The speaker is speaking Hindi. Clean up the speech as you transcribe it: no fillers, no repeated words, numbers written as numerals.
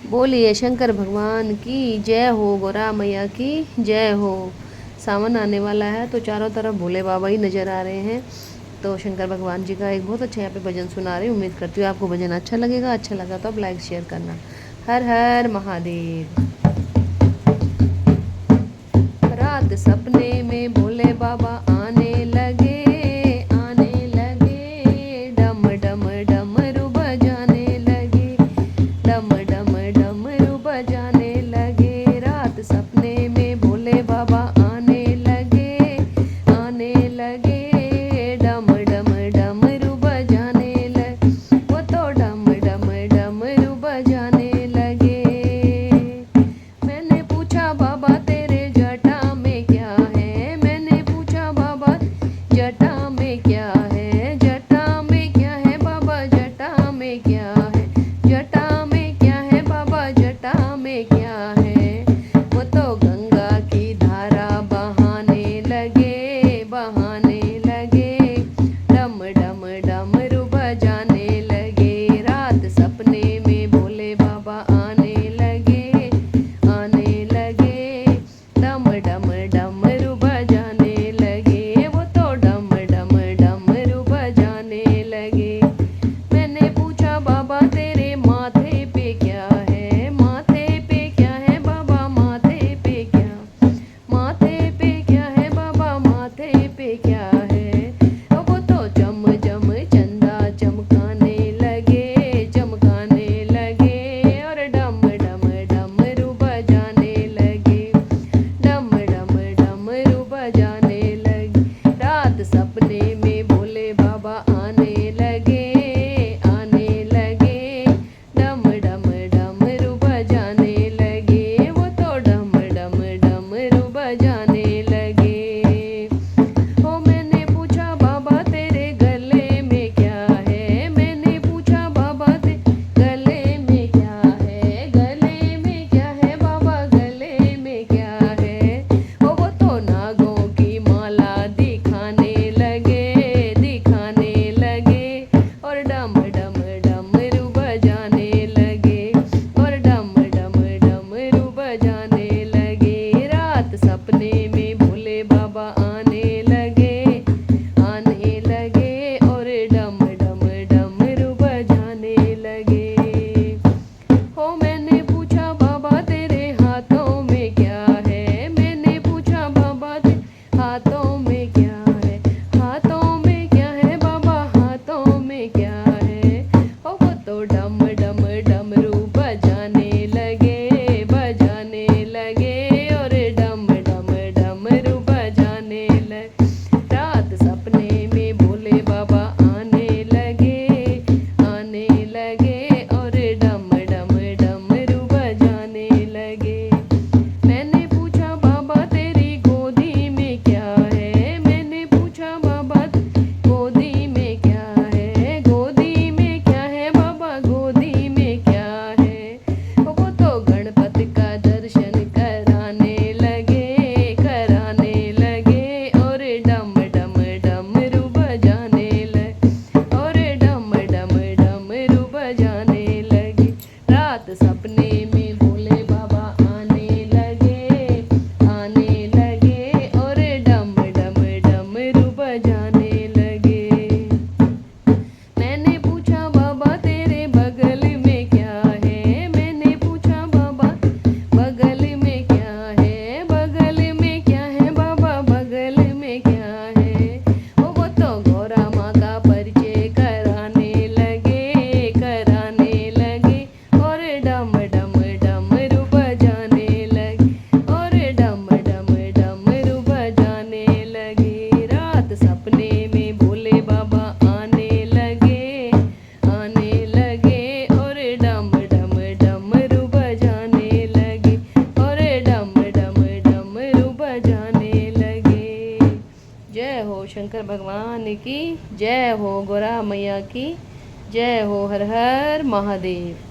बोलिए शंकर भगवान की जय हो, गोरा मैया की जय हो। सावन आने वाला है तो चारों तरफ भोले बाबा ही नज़र आ रहे हैं। तो शंकर भगवान जी का एक बहुत अच्छा यहाँ पे भजन सुना रही हूँ। उम्मीद करती हूँ आपको भजन अच्छा लगेगा। अच्छा लगा तो आप लाइक शेयर करना। हर हर महादेव। रात सपने में भोले बाबा आने लगे, आने लगे। डम डम डमरू बजाने लगे, डम डम डमरू बजाने लगे। रात सपने में भोले बाबा आने लगे, आने लगे। डम डम डमरू बजाने लगे, वो तो डम डम डमरू बजाने लगे। मैंने पूछा बाबा तेरे जटा में क्या है, मैंने पूछा बाबा जटा में क्या है, जटा में क्या है बाबा, जटा में क्या है, जटा में क्या है बाबा, जटा में क्या है। वो तो गंगा की धारा बहाने लगे, बहाने लगे। डम डम डमरू बजाने लगे। रात सपने में भोले बाबा आने लगे, आने लगे। डम डम डमरू बजाने लगे, वो तो डम डम डमरू बजाने लगे। मैंने पूछा बाबा तेरे माथे पे क्या है, माथे पे क्या है बाबा, माथे पे क्या, माथे पे क्या है बाबा, माथे पे क्या है। वो तो चम चम चंदा चमकाने लगे, चमकाने लगे। और डम डम डमरू बजाने लगे, डम डम डमरू बजाने लगे। रात सपने में भोले बाबा आने लगे, आने लगे। डम डम डमरू बजाने लगे, वो तो डम डम डमरू बजाने लगे। ओ मैंने पूछा बाबा तेरे गले में क्या है, मैंने पूछा बाबा तेरे गले में क्या है, गले में क्या है बाबा, गले में क्या है। ओ वो तो नागों की माला दिखाने लगे, दिखाने लगे। और डम डम डमरू बजाने लगे, और डम डम डमरू बजाने लगे। रात सपने में भोले बाबा आने लगे, आने लगे। और डम डम डमरू बजाने लगे। ओ मैंने पूछा बाबा तेरे हाथों में क्या है, मैंने पूछा बाबा तेरे हाथों में क्या है, हाथों में क्या है बाबा, हाथों में क्या है। ओ वो तो डम डम डमरू बजाने लगे, बजाने लगे। और डम डम डमरू बजाने लगे। रात सपने में भोले बाबा आने लगे, आने लगे। और डम डम डमरू बजाने लगे। मैंने पूछा बाबा तेरी गोदी में क्या है, मैंने पूछा बाबा गोदी में क्या है, गोदी में क्या है बाबा, गोदी में क्या है। वो तो गणपति का दर्शन कराने लगे, कराने लगे। और डम डम डमरू बजाने लगे, और डम डम डमरू बजाने लगे। रात सपने में भोले बाबा आने लगे, आने लगे। और डम डम डमरू बजाने लगे। मैंने पूछा बाबा तेरे बगल में क्या है, मैंने पूछा बाबा बगल में क्या है, बगल में क्या है बाबा, बगल में क्या है। वो तो गौरा माँ का परिचय कराने लगे, कराने लगे। और डम डम डमरू बजाने लगे, और डम डम डमरू बजाने लगे। रात सपने में भोले बाबा आने लगे, आने लगे। और डम डम डमरू बजाने लगे, और डम डम डमरू बजाने लगे। जय हो शंकर भगवान की जय हो, गोरा मैया की जय हो। हर हर महादेव।